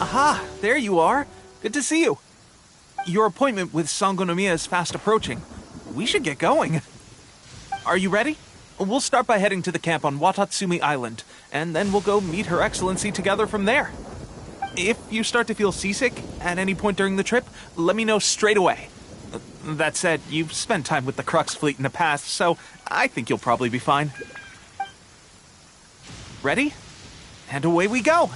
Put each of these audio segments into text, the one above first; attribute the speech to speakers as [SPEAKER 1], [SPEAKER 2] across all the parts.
[SPEAKER 1] Aha, there you are. Good to see you. Your appointment with Sangonomiya is fast approaching. We should get going. Are you ready? We'll start by heading to the camp on Watatsumi Island, and then we'll go meet Her Excellency together from there. If you start to feel seasick at any point during the trip, let me know straight away. That said, you've spent time with the Crux fleet in the past, so I think you'll probably be fine. Ready? And away we go!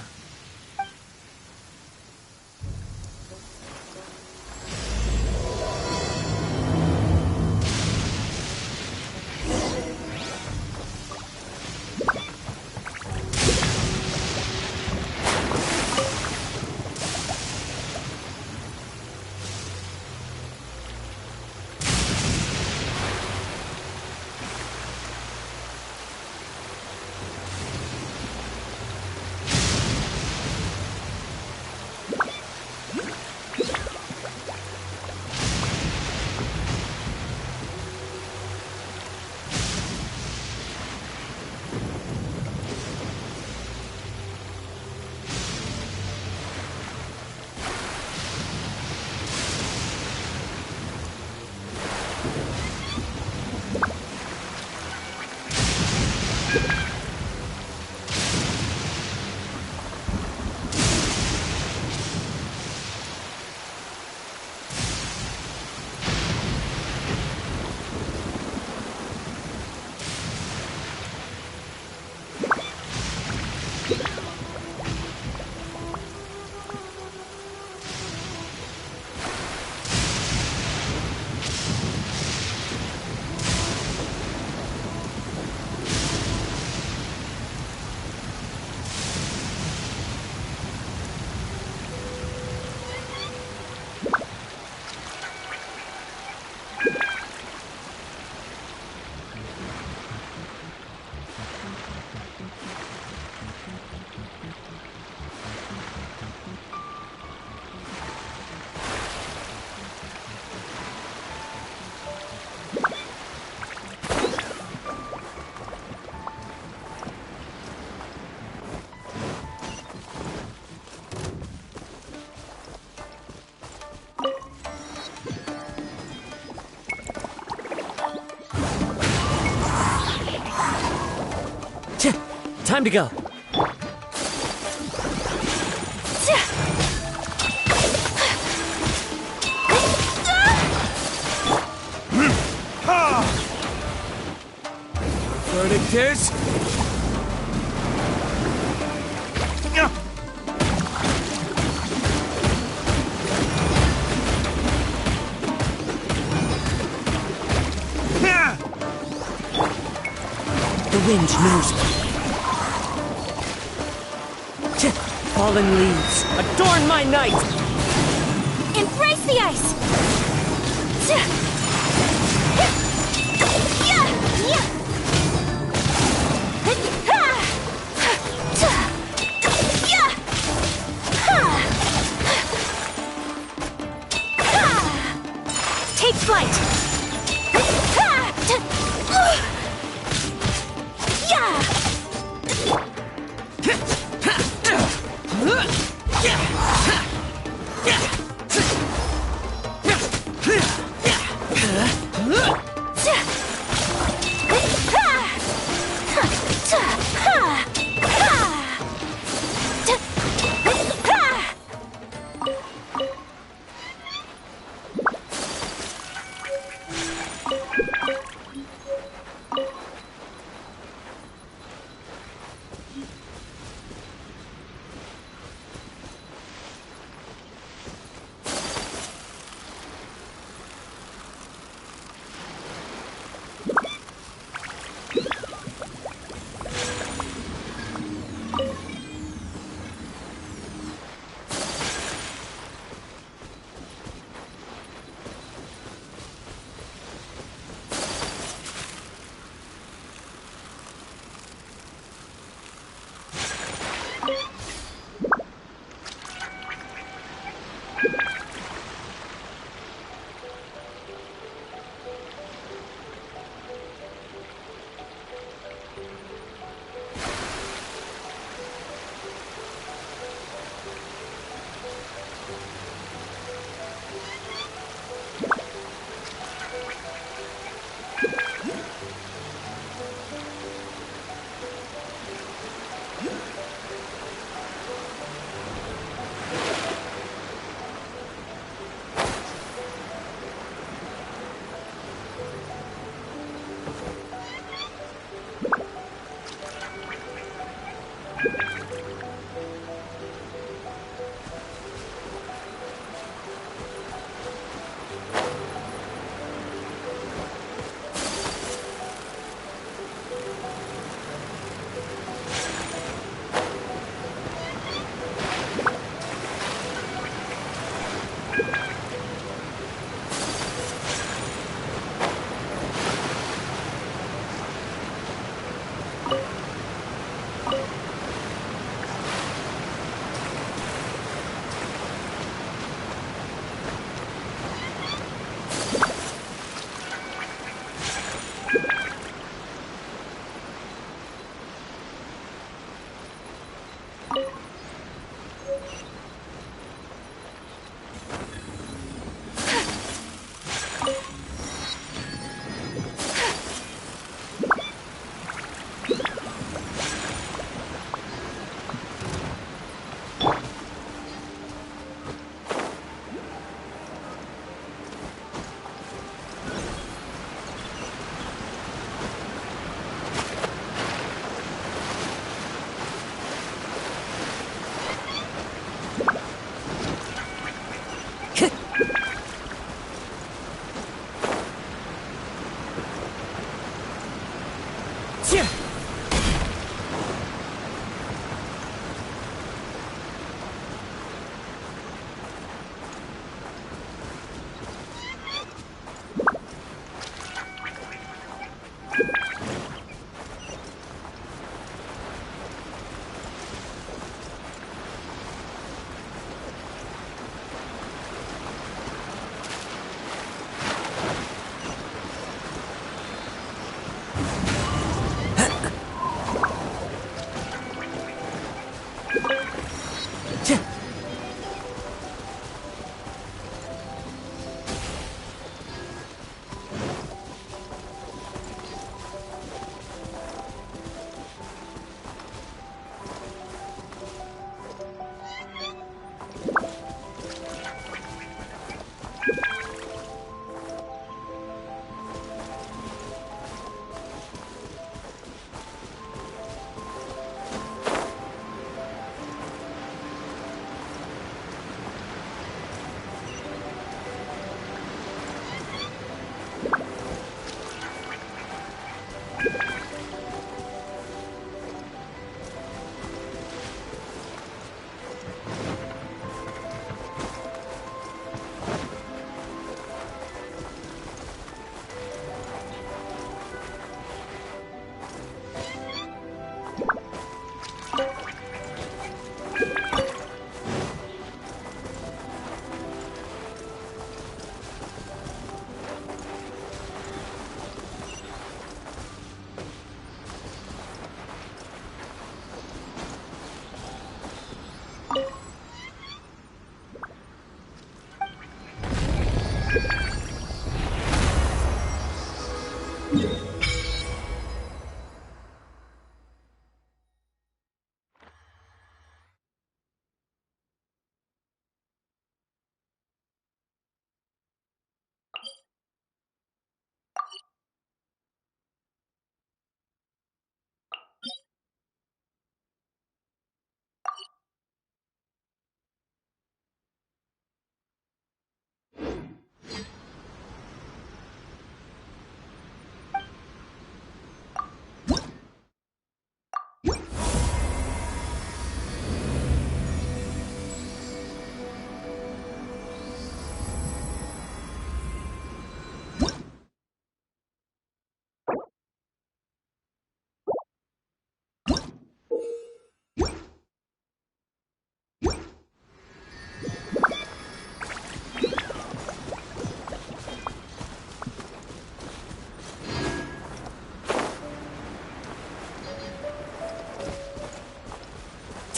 [SPEAKER 2] Time to go. Verdict is... The wind knows me. Fallen leaves, adorn my night!
[SPEAKER 3] Embrace the ice! Take flight!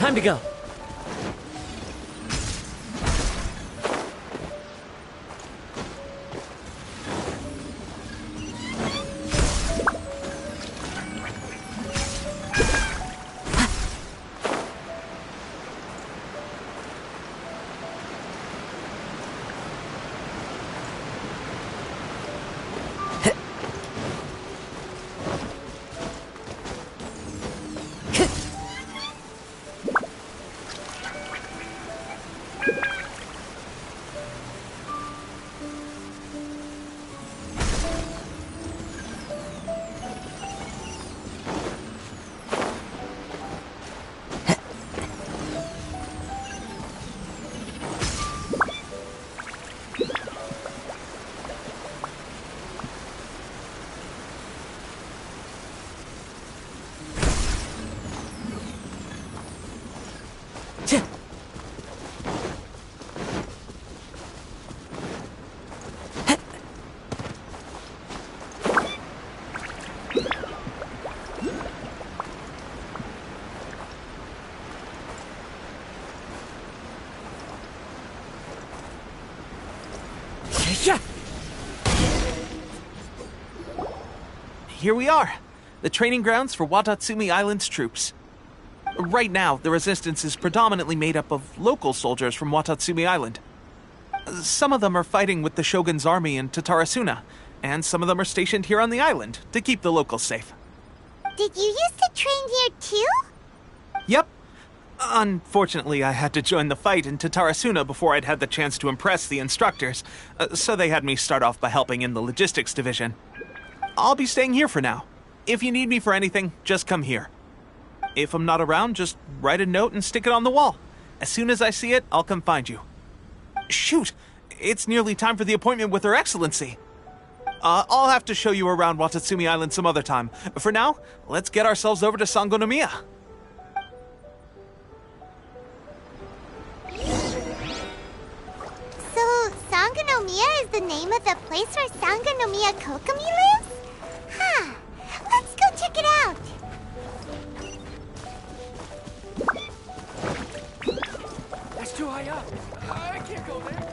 [SPEAKER 2] Time to go.
[SPEAKER 1] Here we are, the training grounds for Watatsumi Island's troops. Right now, the resistance is predominantly made up of local soldiers from Watatsumi Island. Some of them are fighting with the Shogun's army in Tatarasuna, and some of them are stationed here on the island to keep the locals safe.
[SPEAKER 3] Did you used to train here too?
[SPEAKER 1] Yep. Unfortunately, I had to join the fight in Tatarasuna before I'd had the chance to impress the instructors, so they had me start off by helping in the logistics division. I'll be staying here for now. If you need me for anything, just come here. If I'm not around, just write a note and stick it on the wall. As soon as I see it, I'll come find you. Shoot! It's nearly time for the appointment with Her Excellency. I'll have to show you around Watatsumi Island some other time. For now, let's get ourselves over to Sangonomiya.
[SPEAKER 3] So, Sangonomiya is the name of the place where Sangonomiya Kokomi lives? Huh. Let's go check it out.
[SPEAKER 2] That's too high up. I can't go there.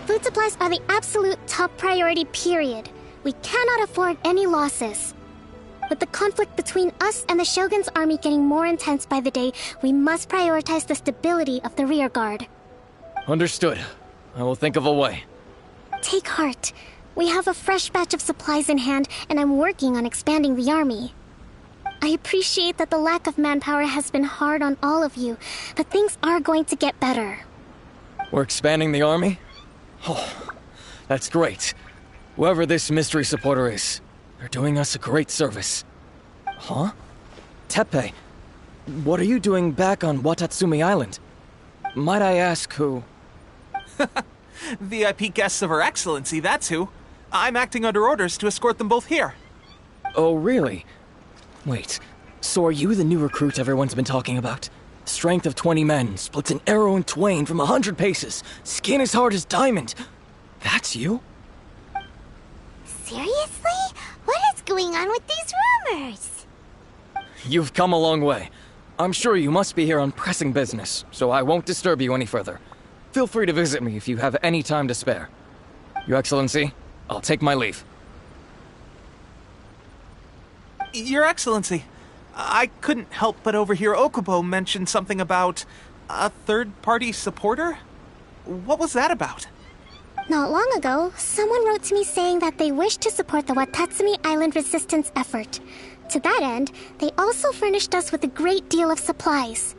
[SPEAKER 4] Food supplies are the absolute top priority, period. We cannot afford any losses. With the conflict between us and the Shogun's army getting more intense by the day, we must prioritize the stability of the rear guard.
[SPEAKER 2] Understood. I will think of a way.
[SPEAKER 4] Take heart. We have a fresh batch of supplies in hand, and I'm working on expanding the army. I appreciate that the lack of manpower has been hard on all of you, but things are going to get better.
[SPEAKER 2] We're expanding the army? Oh, that's great. Whoever this mystery supporter is, they're doing us a great service. Huh? Teppei, what are you doing back on Watatsumi Island? Might I ask who?
[SPEAKER 1] VIP guests of Her Excellency, that's who. I'm acting under orders to escort them both here.
[SPEAKER 2] Oh, really? Wait, so are you the new recruit everyone's been talking about? Strength of 20 men, splits an arrow in twain from 100 paces, skin as hard as diamond. That's you?
[SPEAKER 3] Seriously? What is going on with these rumors?
[SPEAKER 2] You've come a long way. I'm sure you must be here on pressing business, so I won't disturb you any further. Feel free to visit me if you have any time to spare. Your Excellency, I'll take my leave.
[SPEAKER 1] Your Excellency, I couldn't help but overhear Okubo mention something about a third-party supporter? What was that about?
[SPEAKER 4] Not long ago, someone wrote to me saying that they wish to support the Watatsumi Island resistance effort. To that end, they also furnished us with a great deal of supplies.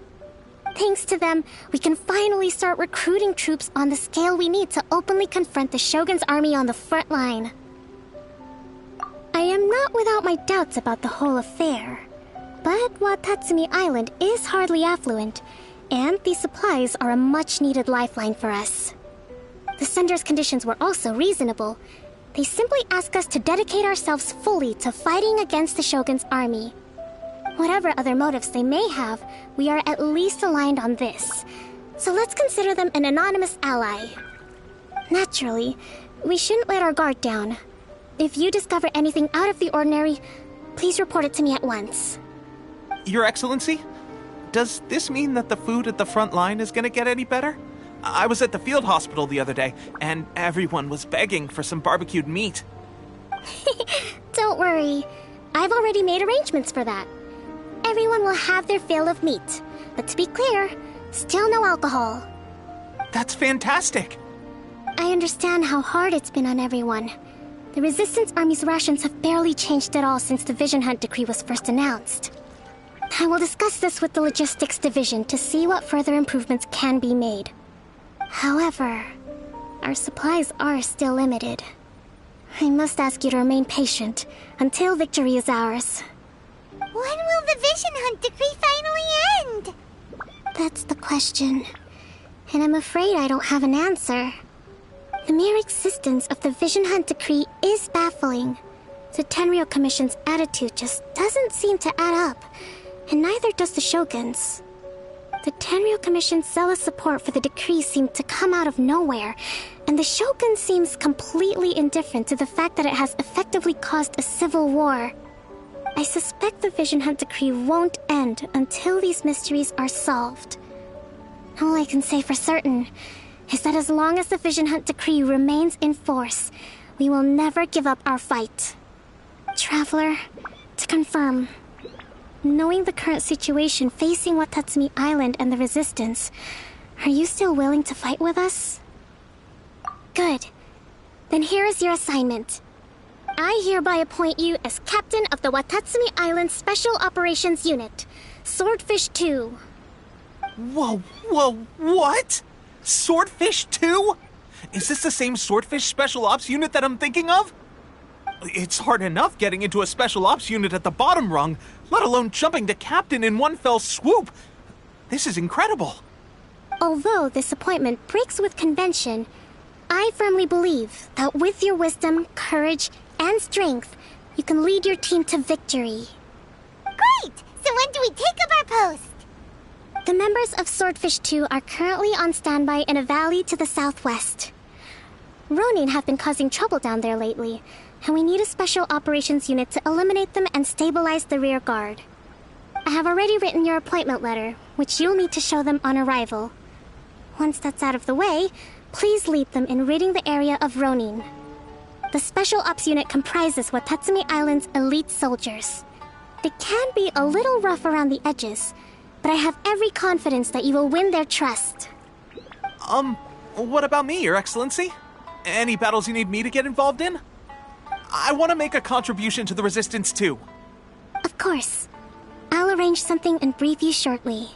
[SPEAKER 4] Thanks to them, we can finally start recruiting troops on the scale we need to openly confront the Shogun's army on the front line. I am not without my doubts about the whole affair. But Watatsumi Island is hardly affluent, and these supplies are a much-needed lifeline for us. The sender's conditions were also reasonable. They simply ask us to dedicate ourselves fully to fighting against the Shogun's army. Whatever other motives they may have, we are at least aligned on this. So let's consider them an anonymous ally. Naturally, we shouldn't let our guard down. If you discover anything out of the ordinary, please report it to me at once.
[SPEAKER 1] Your Excellency, does this mean that the food at the front line is gonna get any better? I was at the field hospital the other day, and everyone was begging for some barbecued meat.
[SPEAKER 4] Don't worry. I've already made arrangements for that. Everyone will have their fill of meat. But to be clear, still no alcohol.
[SPEAKER 1] That's fantastic!
[SPEAKER 4] I understand how hard it's been on everyone. The Resistance Army's rations have barely changed at all since the Vision Hunt decree was first announced. I will discuss this with the Logistics Division to see what further improvements can be made. However, our supplies are still limited. I must ask you to remain patient until victory is ours.
[SPEAKER 3] When will the Vision Hunt decree finally end?
[SPEAKER 4] That's the question. And I'm afraid I don't have an answer. The mere existence of the Vision Hunt decree is baffling. The Tenryou Commission's attitude just doesn't seem to add up, and neither does the Shogun's. The Tenryu Commission's zealous support for the decree seemed to come out of nowhere, and the Shogun seems completely indifferent to the fact that it has effectively caused a civil war. I suspect the Vision Hunt decree won't end until these mysteries are solved. All I can say for certain is that as long as the Vision Hunt decree remains in force, we will never give up our fight. Traveler, to confirm, knowing the current situation facing Watatsumi Island and the Resistance, are you still willing to fight with us? Good. Then here is your assignment. I hereby appoint you as captain of the Watatsumi Island Special Operations Unit, Swordfish 2.
[SPEAKER 1] Whoa, what? Swordfish 2? Is this the same Swordfish Special Ops unit that I'm thinking of? It's hard enough getting into a Special Ops unit at the bottom rung, let alone jumping to captain in one fell swoop. This is incredible.
[SPEAKER 4] Although this appointment breaks with convention, I firmly believe that with your wisdom, courage, and strength, you can lead your team to victory.
[SPEAKER 3] Great! So when do we take up our post?
[SPEAKER 4] The members of Swordfish 2 are currently on standby in a valley to the southwest. Ronin have been causing trouble down there lately, and we need a special operations unit to eliminate them and stabilize the rear guard. I have already written your appointment letter, which you'll need to show them on arrival. Once that's out of the way, please lead them in ridding the area of Ronin. The Special Ops unit comprises Watatsumi Island's elite soldiers. They can be a little rough around the edges, but I have every confidence that you will win their trust.
[SPEAKER 1] What about me, Your Excellency? Any battles you need me to get involved in? I want to make a contribution to the Resistance too.
[SPEAKER 4] Of course. I'll arrange something and brief you shortly.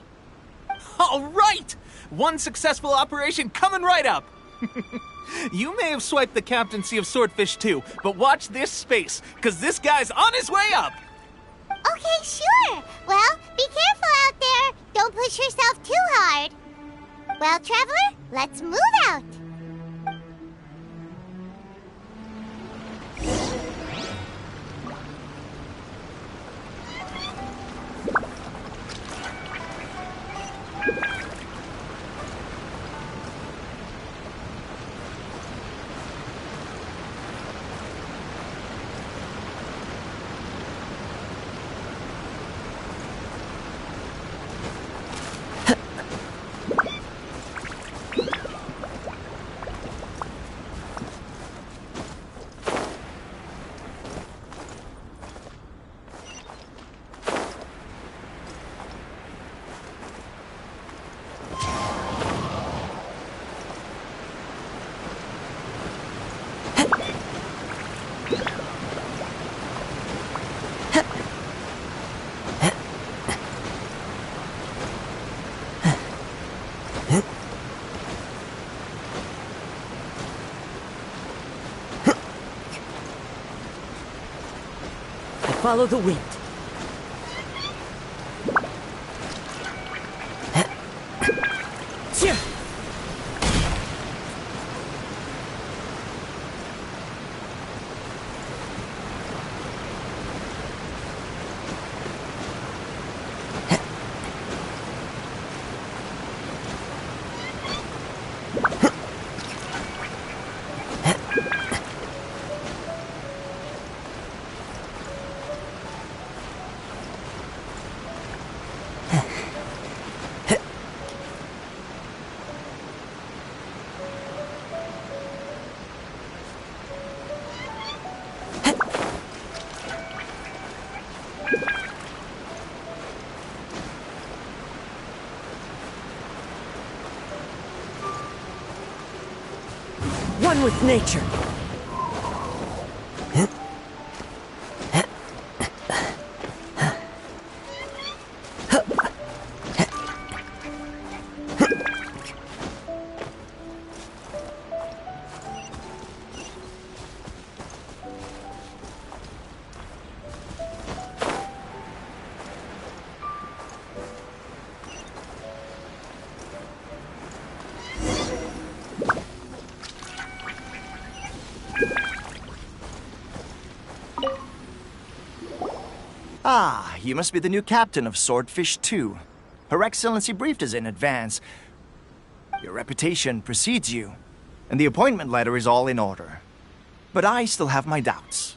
[SPEAKER 1] All right! One successful operation coming right up! You may have swiped the captaincy of Swordfish 2, but watch this space, because this guy's on his way up!
[SPEAKER 3] Okay, sure. Well, be careful out there. Don't push yourself too hard. Well, Traveler, let's move out.
[SPEAKER 5] Follow the wind. One with nature.
[SPEAKER 6] Ah, you must be the new captain of Swordfish 2. Her Excellency briefed us in advance. Your reputation precedes you, and the appointment letter is all in order. But I still have my doubts.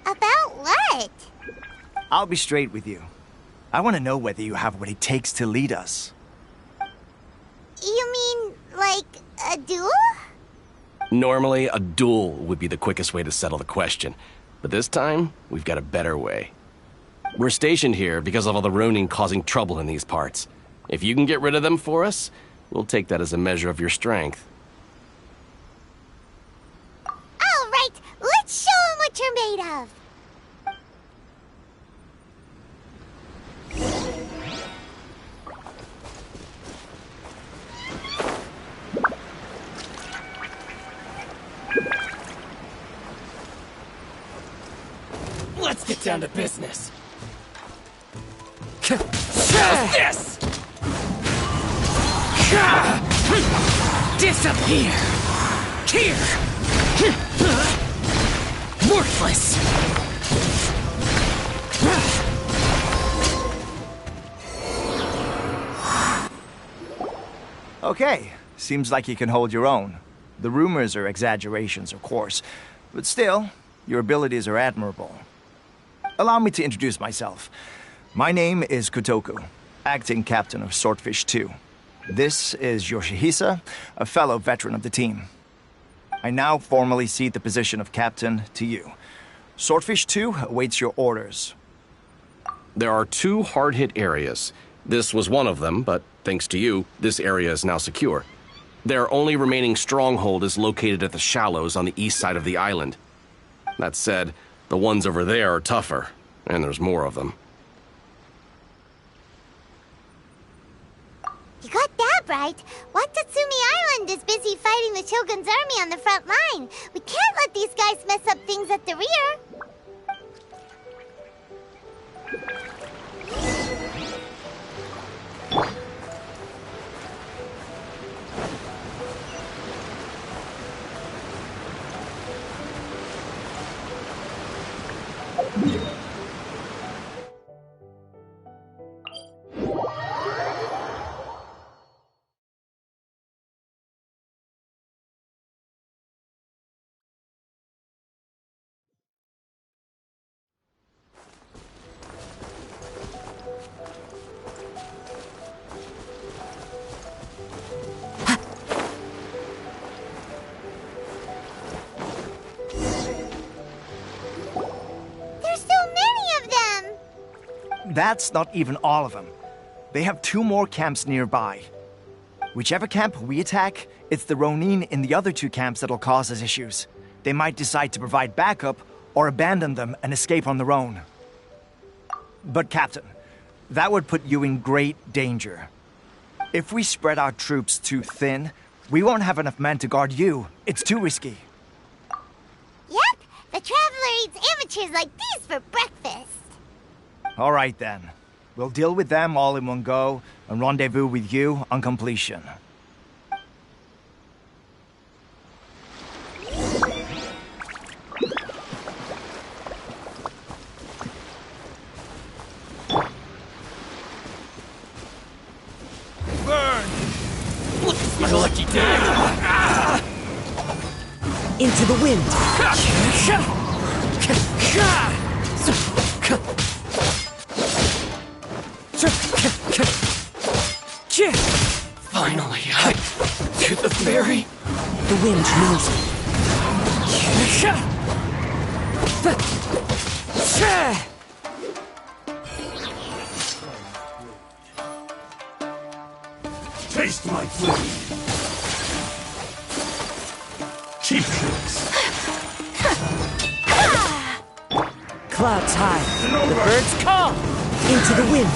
[SPEAKER 3] About what?
[SPEAKER 6] I'll be straight with you. I want to know whether you have what it takes to lead us.
[SPEAKER 3] You mean, like, a duel?
[SPEAKER 7] Normally, a duel would be the quickest way to settle the question. But this time, we've got a better way. We're stationed here because of all the Ronin causing trouble in these parts. If you can get rid of them for us, we'll take that as a measure of your strength.
[SPEAKER 3] All right, let's show 'em what you're made of.
[SPEAKER 2] Let's get down to business. How's this? Disappear! Here! Worthless!
[SPEAKER 6] Okay, seems like you can hold your own. The rumors are exaggerations, of course, but still, your abilities are admirable. Allow me to introduce myself. My name is Kotoku, acting captain of Swordfish 2. This is Yoshihisa, a fellow veteran of the team. I now formally cede the position of captain to you. Swordfish 2 awaits your orders.
[SPEAKER 7] There are 2 hard-hit areas. This was one of them, but thanks to you, this area is now secure. Their only remaining stronghold is located at the shallows on the east side of the island. That said, the ones over there are tougher, and there's more of them.
[SPEAKER 3] You got that right. Watatsumi Island is busy fighting the Shogun's army on the front line. We can't let these guys mess up things at the rear.
[SPEAKER 6] That's not even all of them. They have 2 more camps nearby. Whichever camp we attack, it's the Ronin in the other 2 camps that'll cause us issues. They might decide to provide backup or abandon them and escape on their own. But Captain, that would put you in great danger. If we spread our troops too thin, we won't have enough men to guard you. It's too risky.
[SPEAKER 3] Yep, the Traveler eats amateurs like these for breakfast.
[SPEAKER 6] All right, then. We'll deal with them all in one go and rendezvous with you on completion.
[SPEAKER 2] Burn! Look at my lucky day!
[SPEAKER 5] Into the wind.
[SPEAKER 2] Finally, to the ferry.
[SPEAKER 5] The wind knows it.
[SPEAKER 8] Taste my flame. Cheap tricks.
[SPEAKER 5] Clouds high.
[SPEAKER 2] The birds call.
[SPEAKER 5] Into the wind.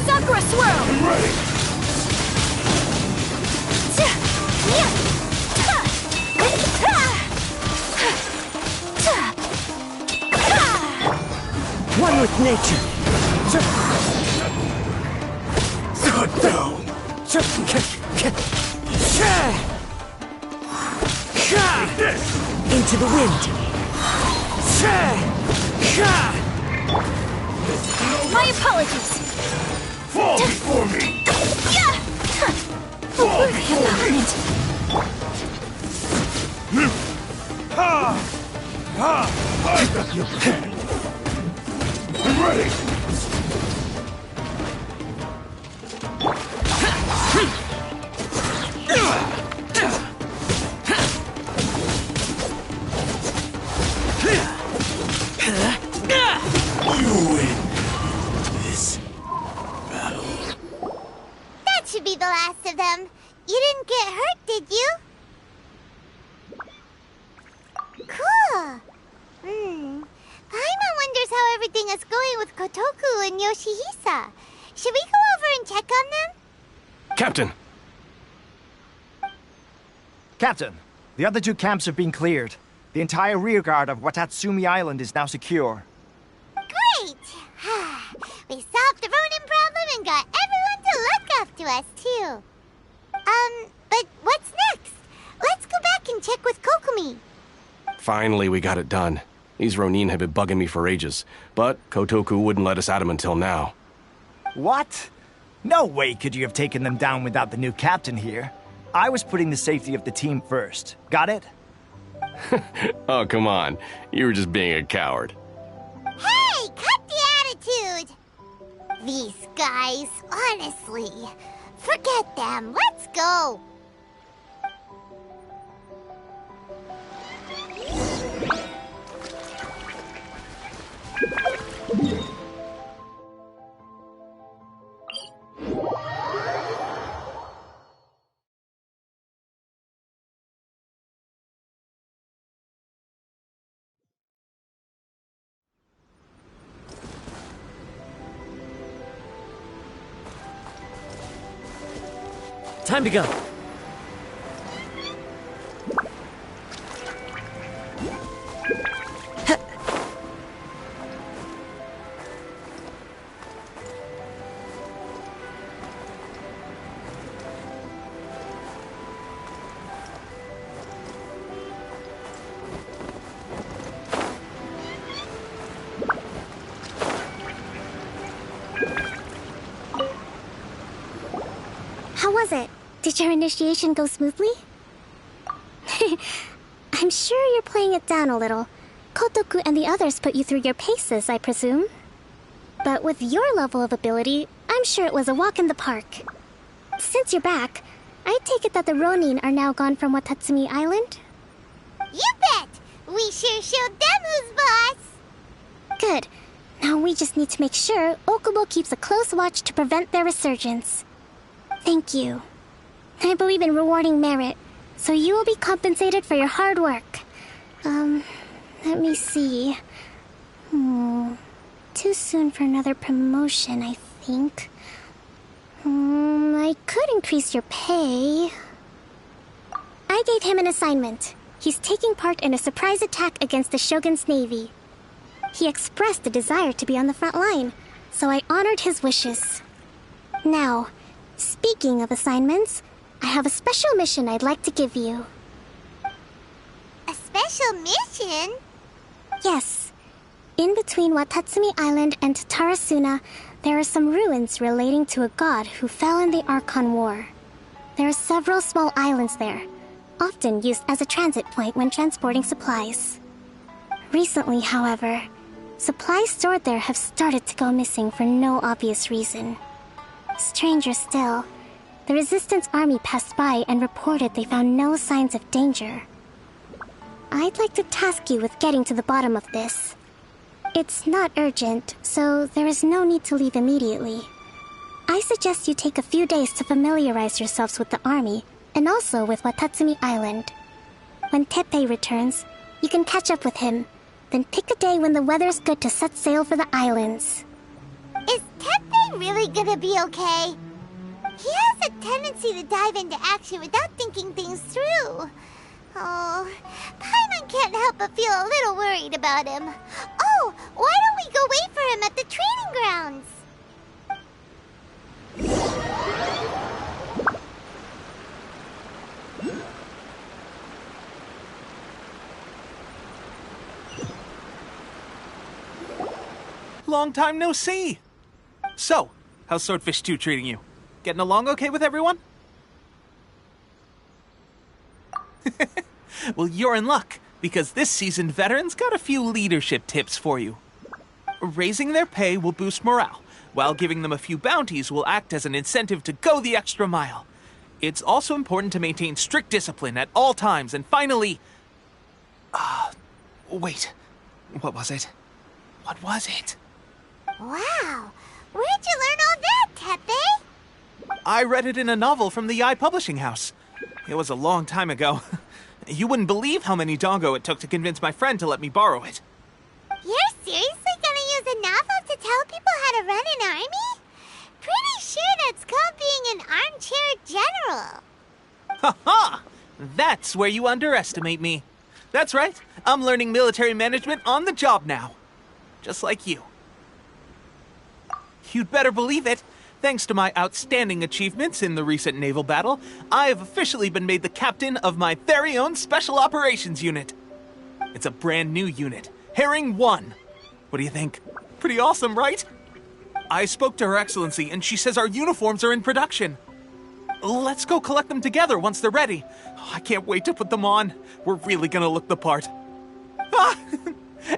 [SPEAKER 3] Sakura swirl!
[SPEAKER 8] I'm ready.
[SPEAKER 5] One with nature.
[SPEAKER 8] Cut down. This.
[SPEAKER 5] Into the wind.
[SPEAKER 4] My apologies!
[SPEAKER 8] Fall before me!
[SPEAKER 4] Worthy opponent!
[SPEAKER 8] I got your pen! I'm ready! You win this battle.
[SPEAKER 3] That should be the last of them. You didn't get hurt, did you? Cool. Paimon wonders how everything is going with Kotoku and Yoshihisa. Should we go over and check on them?
[SPEAKER 7] Captain!
[SPEAKER 6] Captain, the other two camps have been cleared. The entire rearguard of Watatsumi Island is now secure.
[SPEAKER 3] Great! We solved the Ronin problem and got everyone to look up to us, too. But what's next? Let's go back and check with Kokumi.
[SPEAKER 7] Finally, we got it done. These Ronin have been bugging me for ages, but Kotoku wouldn't let us at him until now.
[SPEAKER 6] What? No way could you have taken them down without the new captain here. I was putting the safety of the team first. Got it?
[SPEAKER 7] Oh, come on. You were just being a coward.
[SPEAKER 3] Hey, cut the attitude! These guys, honestly. Forget them. Let's go.
[SPEAKER 5] Time to go.
[SPEAKER 4] How was it? Did your initiation go smoothly? I'm sure you're playing it down a little. Kotoku and the others put you through your paces, I presume. But with your level of ability, I'm sure it was a walk in the park. Since you're back, I take it that the Ronin are now gone from Watatsumi Island?
[SPEAKER 3] You bet! We sure showed them who's boss!
[SPEAKER 4] Good. Now we just need to make sure Okubo keeps a close watch to prevent their resurgence. Thank you. I believe in rewarding merit, so you will be compensated for your hard work. Let me see. Too soon for another promotion, I think. I could increase your pay. I gave him an assignment. He's taking part in a surprise attack against the Shogun's navy. He expressed a desire to be on the front line, so I honored his wishes. Now, speaking of assignments, I have a special mission I'd like to give you.
[SPEAKER 3] A special mission?
[SPEAKER 4] Yes. In between Watatsumi Island and Tarasuna, there are some ruins relating to a god who fell in the Archon War. There are several small islands there, often used as a transit point when transporting supplies. Recently, however, supplies stored there have started to go missing for no obvious reason. Stranger still, the Resistance army passed by and reported they found no signs of danger. I'd like to task you with getting to the bottom of this. It's not urgent, so there is no need to leave immediately. I suggest you take a few days to familiarize yourselves with the army, and also with Watatsumi Island. When Teppei returns, you can catch up with him, then pick a day when the weather's good to set sail for the islands.
[SPEAKER 3] Is Teppei really gonna be okay? He has a tendency to dive into action without thinking things through. Oh, Paimon can't help but feel a little worried about him. Oh, why don't we go wait for him at the training grounds?
[SPEAKER 1] Long time no see. So, how's Swordfish 2 treating you? Getting along okay with everyone? Well, you're in luck, because this seasoned veteran's got a few leadership tips for you. Raising their pay will boost morale, while giving them a few bounties will act as an incentive to go the extra mile. It's also important to maintain strict discipline at all times, and finally... wait. What was it? What was it?
[SPEAKER 3] Wow! Where'd you learn all that, Tepe?
[SPEAKER 1] I read it in a novel from the Eye Publishing House. It was a long time ago. You wouldn't believe how many dongo it took to convince my friend to let me borrow it.
[SPEAKER 3] You're seriously gonna use a novel to tell people how to run an army? Pretty sure that's called being an armchair general.
[SPEAKER 1] Ha ha! That's where you underestimate me. That's right. I'm learning military management on the job now. Just like you. You'd better believe it. Thanks to my outstanding achievements in the recent naval battle, I have officially been made the captain of my very own Special Operations Unit. It's a brand new unit, Herring 1. What do you think? Pretty awesome, right? I spoke to Her Excellency, and she says our uniforms are in production. Let's go collect them together once they're ready. I can't wait to put them on. We're really gonna look the part.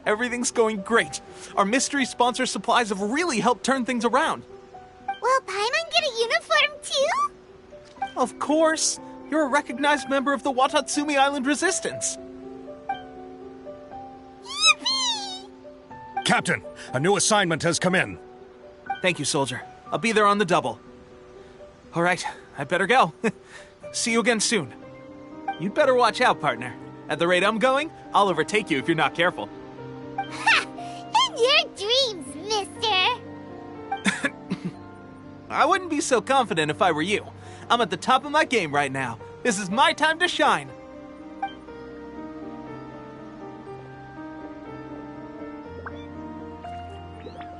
[SPEAKER 1] Everything's going great. Our mystery sponsor supplies have really helped turn things around.
[SPEAKER 3] Will Paimon get a uniform too?
[SPEAKER 1] Of course. You're a recognized member of the Watatsumi Island Resistance.
[SPEAKER 3] Yippee!
[SPEAKER 9] Captain, a new assignment has come in.
[SPEAKER 1] Thank you, soldier. I'll be there on the double. All right, I better go. See you again soon. You'd better watch out, partner. At the rate I'm going, I'll overtake you if you're not careful.
[SPEAKER 3] Ha! In your dreams, mister!
[SPEAKER 1] I wouldn't be so confident if I were you. I'm at the top of my game right now. This is my time to shine.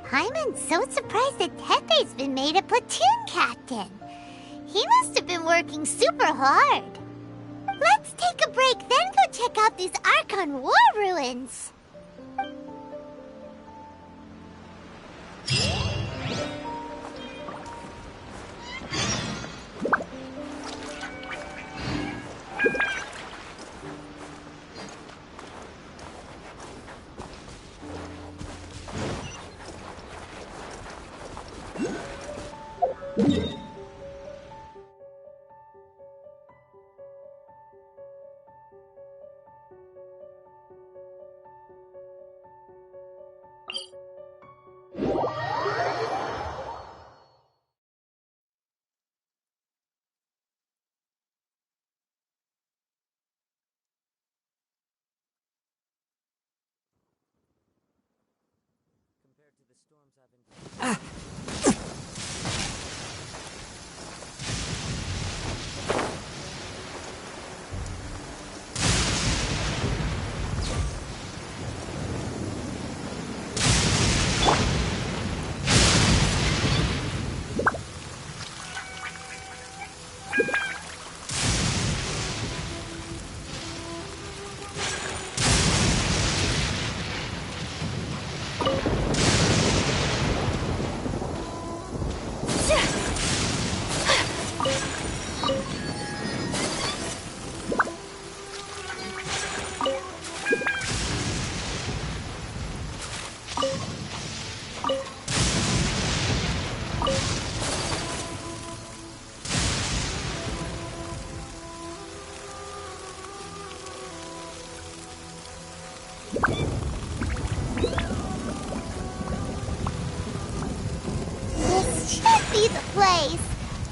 [SPEAKER 3] Paimon's so surprised that Tepe's been made a platoon captain. He must have been working super hard. Let's take a break, then go check out these Archon War ruins. This should be the place.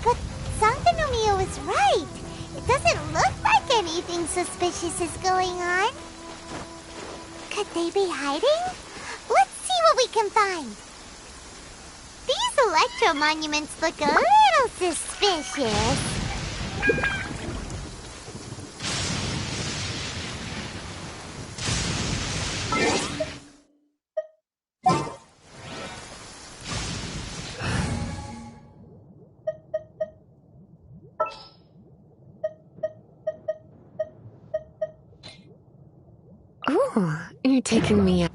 [SPEAKER 3] But Sankanomiya was right. It doesn't look like anything suspicious is going on. Could they be hiding? Let's see what we can find. These electro monuments look a little suspicious.
[SPEAKER 10] Ooh, you're taking me out.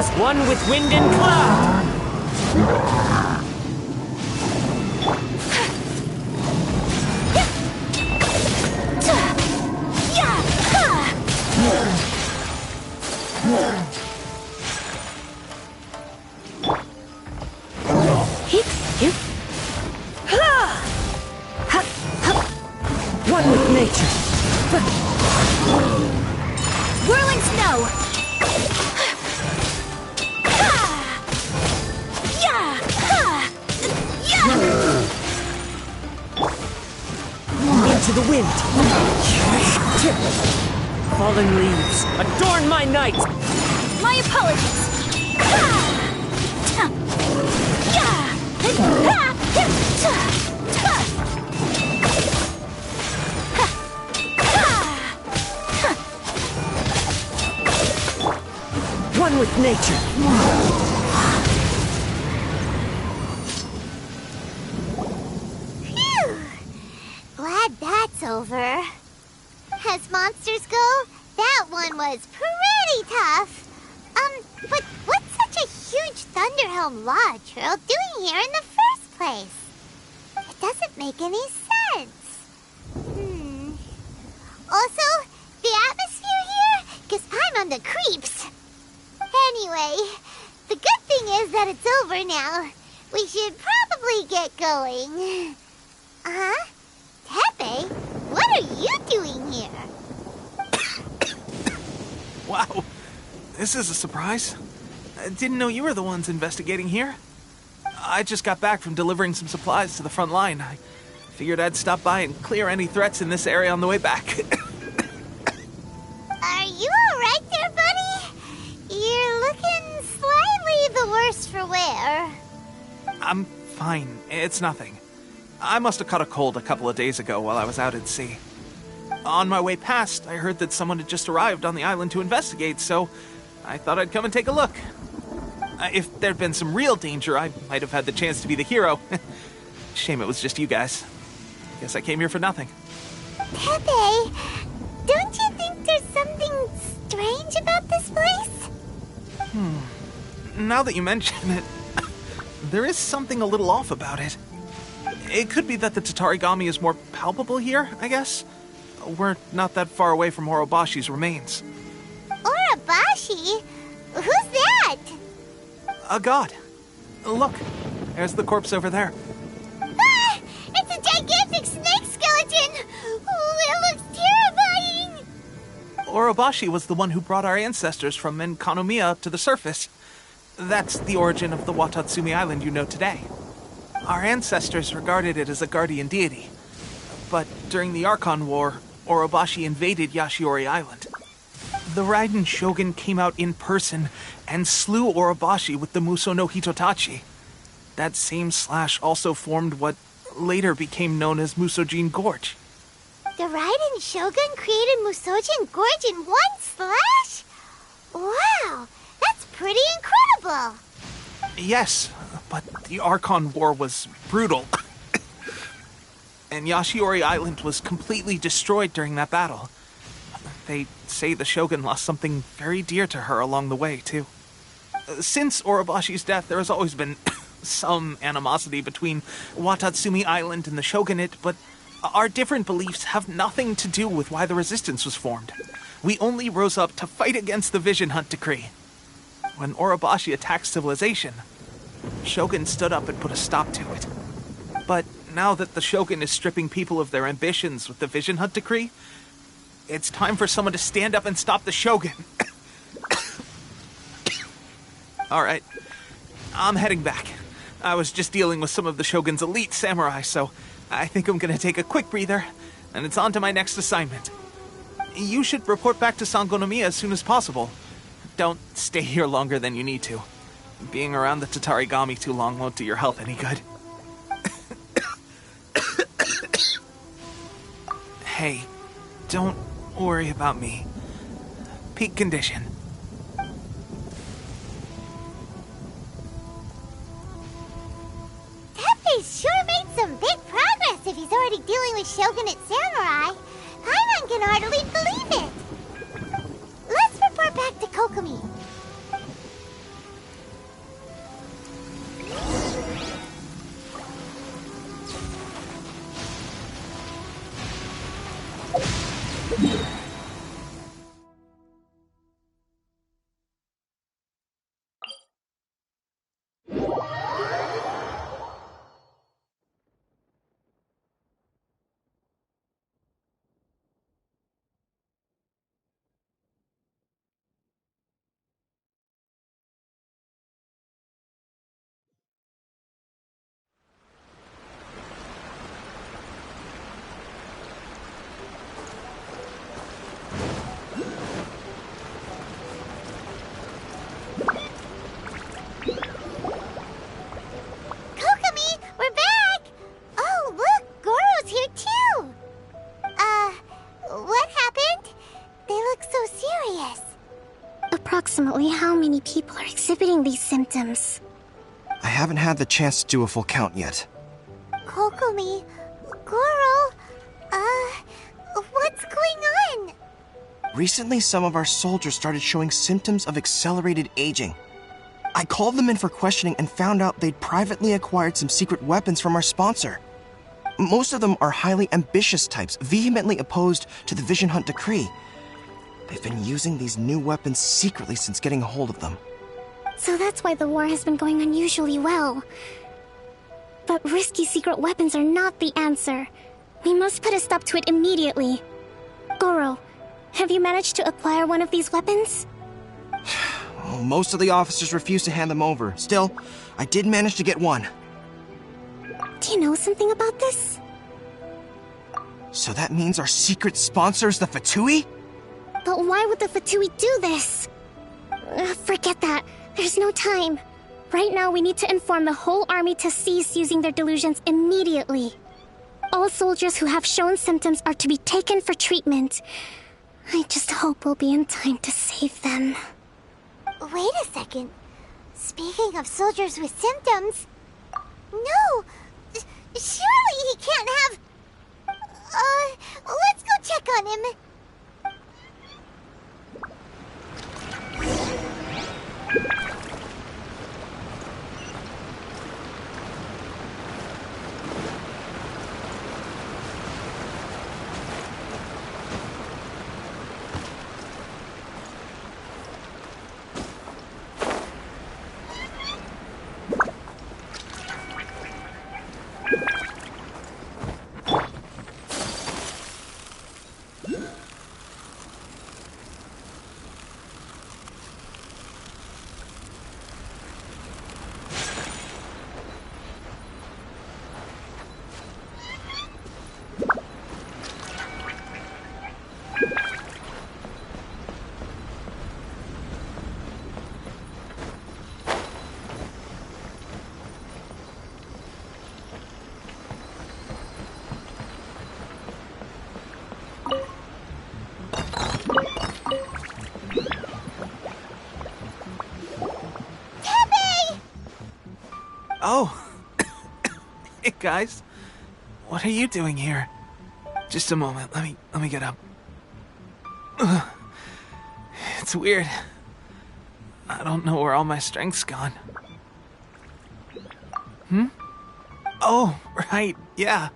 [SPEAKER 5] as one with wind and cloud! One with nature.
[SPEAKER 3] Whirling snow!
[SPEAKER 5] Into the wind. Fallen leaves, adorn my night!
[SPEAKER 3] My apologies!
[SPEAKER 5] One with nature.
[SPEAKER 3] Phew! Glad that's over. As monsters go, that one was pretty tough. But what's such a huge Thunderhelm Lodge Trail doing here in the first place? It doesn't make any sense. Also, the atmosphere here gives Paimon the creeps. Anyway, the good thing is that it's over now. We should probably get going. Tepe, what are you doing here?
[SPEAKER 1] Wow, this is a surprise. I didn't know you were the ones investigating here. I just got back from delivering some supplies to the front line. I figured I'd stop by and clear any threats in this area on the way back.
[SPEAKER 3] Are you alright there, buddy? You're looking slightly the worse for wear.
[SPEAKER 1] I'm fine. It's nothing. I must have caught a cold a couple of days ago while I was out at sea. On my way past, I heard that someone had just arrived on the island to investigate, so I thought I'd come and take a look. If there'd been some real danger, I might have had the chance to be the hero. Shame it was just you guys. Guess I came here for nothing.
[SPEAKER 3] Tepe, don't you think there's something strange about this place?
[SPEAKER 1] Now that you mention it, there is something a little off about it. It could be that the Tatarigami is more palpable here, I guess. We're not that far away from Orobashi's remains.
[SPEAKER 3] Orobashi? Who's that?
[SPEAKER 1] A god. Look, there's the corpse over there.
[SPEAKER 3] Ah! It's a gigantic snake skeleton! Oh, it looks terrifying!
[SPEAKER 1] Orobashi was the one who brought our ancestors from Enkanomiya up to the surface. That's the origin of the Watatsumi Island you know today. Our ancestors regarded it as a guardian deity. But during the Archon War, Orobashi invaded Yashiori Island. The Raiden Shogun came out in person and slew Orobashi with the Muso no Hitotachi. That same slash also formed what later became known as Musojin Gorge.
[SPEAKER 3] The Raiden Shogun created Musojin Gorge in one slash? Wow, that's pretty incredible!
[SPEAKER 1] Yes, but the Archon War was brutal. And Yashiori Island was completely destroyed during that battle. They say the Shogun lost something very dear to her along the way, too. Since Orobashi's death, there has always been some animosity between Watatsumi Island and the Shogunate, but our different beliefs have nothing to do with why the resistance was formed. We only rose up to fight against the Vision Hunt Decree. When Orobashi attacked civilization, Shogun stood up and put a stop to it. But now that the Shogun is stripping people of their ambitions with the Vision Hunt Decree, it's time for someone to stand up and stop the Shogun. Alright, I'm heading back. I was just dealing with some of the Shogun's elite samurai, so I think I'm gonna take a quick breather, and it's on to my next assignment. You should report back to Sangonomiya as soon as possible. Don't stay here longer than you need to. Being around the Tatarigami too long won't do your health any good. Hey, don't worry about me. Peak condition.
[SPEAKER 3] Tepe's sure made some big progress if he's already dealing with Shogunate samurai. Paimon can hardly believe it. Let's report back to Kokomi. Kokomi, we're back! Oh, look, Goro's here too! What happened? They look so serious.
[SPEAKER 4] Approximately how many people are exhibiting these symptoms?
[SPEAKER 10] I haven't had the chance to do a full count yet.
[SPEAKER 3] Kokomi, Goro, what's going on?
[SPEAKER 10] Recently, some of our soldiers started showing symptoms of accelerated aging. I called them in for questioning and found out they'd privately acquired some secret weapons from our sponsor. Most of them are highly ambitious types, vehemently opposed to the Vision Hunt decree. They've been using these new weapons secretly since getting a hold of them.
[SPEAKER 4] So that's why the war has been going unusually well. But risky secret weapons are not the answer. We must put a stop to it immediately. Goro, have you managed to acquire one of these weapons?
[SPEAKER 10] Well, most of the officers refuse to hand them over. Still, I did manage to get one.
[SPEAKER 4] Do you know something about this?
[SPEAKER 10] So that means our secret sponsor is the Fatui?
[SPEAKER 4] But why would the Fatui do this? Forget that. There's no time. Right now, we need to inform the whole army to cease using their delusions immediately. All soldiers who have shown symptoms are to be taken for treatment. I just hope we'll be in time to save them.
[SPEAKER 3] Wait a second. Speaking of soldiers with symptoms... No! Surely he can't have... let's go check on him.
[SPEAKER 1] Oh. Hey, guys. What are you doing here? Just a moment. Let me get up. Ugh. It's weird. I don't know where all my strength's gone. Oh, right. Yeah.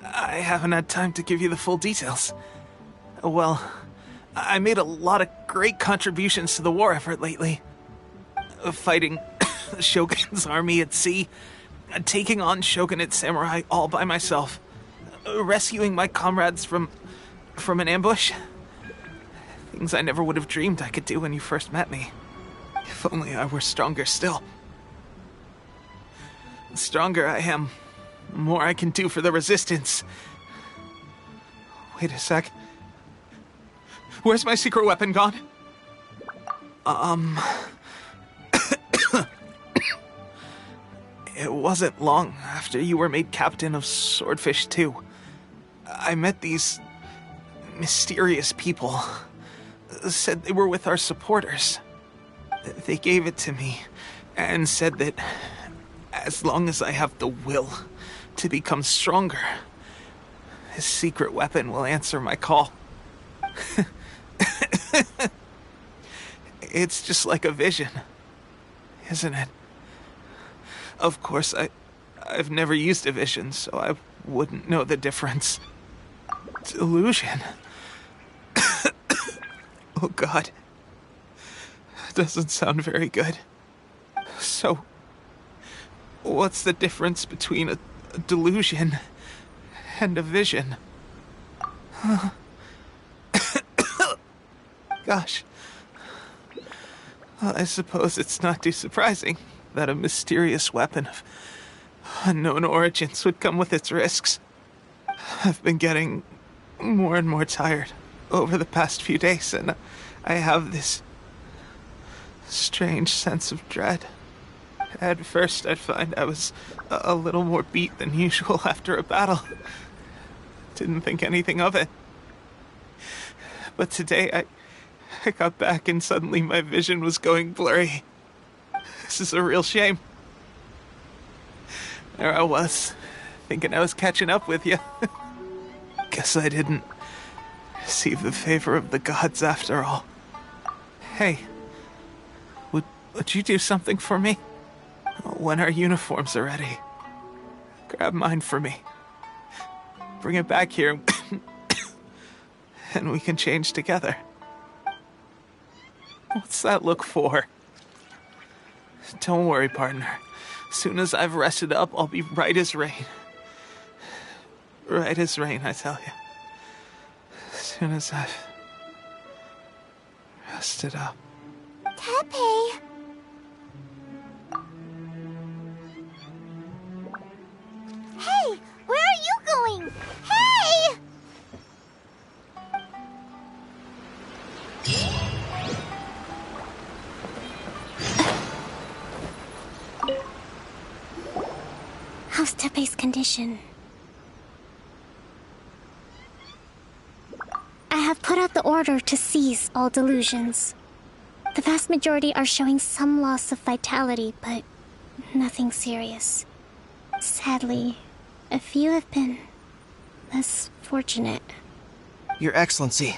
[SPEAKER 1] I haven't had time to give you the full details. Well, I made a lot of great contributions to the war effort lately. Fighting the Shogun's army at sea, taking on Shogunate samurai all by myself, rescuing my comrades from an ambush. Things I never would have dreamed I could do when you first met me. If only I were stronger still. The stronger I am, the more I can do for the Resistance. Wait a sec. Where's my secret weapon gone? It wasn't long after you were made captain of Swordfish 2. I met these mysterious people. Said they were with our supporters. They gave it to me and said that as long as I have the will to become stronger, his secret weapon will answer my call. It's just like a vision, isn't it? Of course, I've never used a vision, so I wouldn't know the difference. Delusion. Oh God. That doesn't sound very good. So, what's the difference between a delusion and a vision? Gosh. Well, I suppose it's not too surprising that a mysterious weapon of unknown origins would come with its risks. I've been getting more and more tired over the past few days, and I have this strange sense of dread. At first, I'd find I was a little more beat than usual after a battle. Didn't think anything of it. But today, I got back and suddenly my vision was going blurry. This is a real shame. There I was, thinking I was catching up with you. Guess I didn't receive the favor of the gods after all. Hey, would you do something for me? When our uniforms are ready, grab mine for me. Bring it back here, and we can change together. What's that look for? Don't worry, partner. As soon as I've rested up, I'll be right as rain. Right as rain, I tell you. As soon as I've rested up.
[SPEAKER 3] Tepe! Hey! Where are you going? Hey!
[SPEAKER 4] How's Tepe's condition? I have put out the order to seize all delusions. The vast majority are showing some loss of vitality, but nothing serious. Sadly, a few have been less fortunate.
[SPEAKER 10] Your Excellency,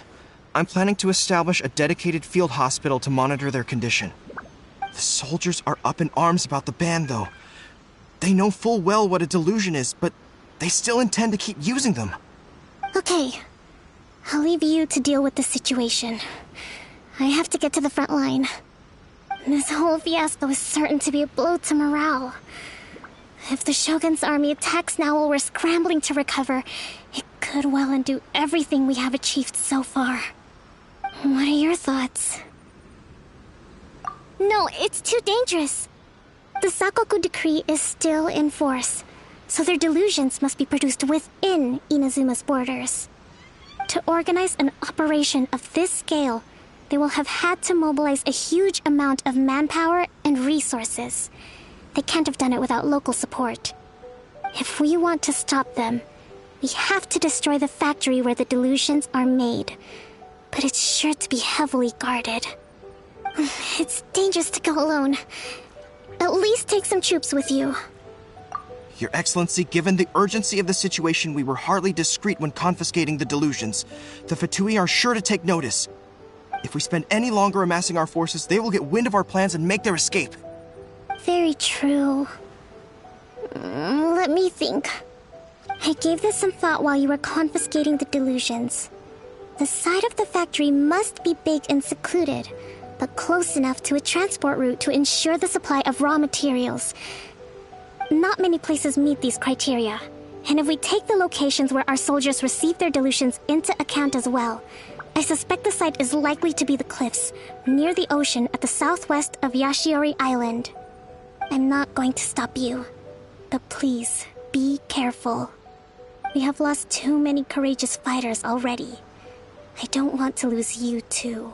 [SPEAKER 10] I'm planning to establish a dedicated field hospital to monitor their condition. The soldiers are up in arms about the ban, though. They know full well what a delusion is, but they still intend to keep using them.
[SPEAKER 4] Okay, I'll leave you to deal with the situation. I have to get to the front line. This whole fiasco is certain to be a blow to morale. If the Shogun's army attacks now while we're scrambling to recover, it could well undo everything we have achieved so far. What are your thoughts? No, it's too dangerous. The Sakoku decree is still in force, so their delusions must be produced within Inazuma's borders. To organize an operation of this scale, they will have had to mobilize a huge amount of manpower and resources. They can't have done it without local support. If we want to stop them, we have to destroy the factory where the delusions are made. But it's sure to be heavily guarded. It's dangerous to go alone. At least take some troops with you.
[SPEAKER 10] Your Excellency, given the urgency of the situation, we were hardly discreet when confiscating the delusions. The Fatui are sure to take notice. If we spend any longer amassing our forces, they will get wind of our plans and make their escape.
[SPEAKER 4] Very true. Let me think. I gave this some thought while you were confiscating the delusions. The side of the factory must be big and secluded, but close enough to a transport route to ensure the supply of raw materials. Not many places meet these criteria, and if we take the locations where our soldiers receive their delusions into account as well, I suspect the site is likely to be the cliffs, near the ocean at the southwest of Yashiori Island. I'm not going to stop you, but please, be careful. We have lost too many courageous fighters already. I don't want to lose you too.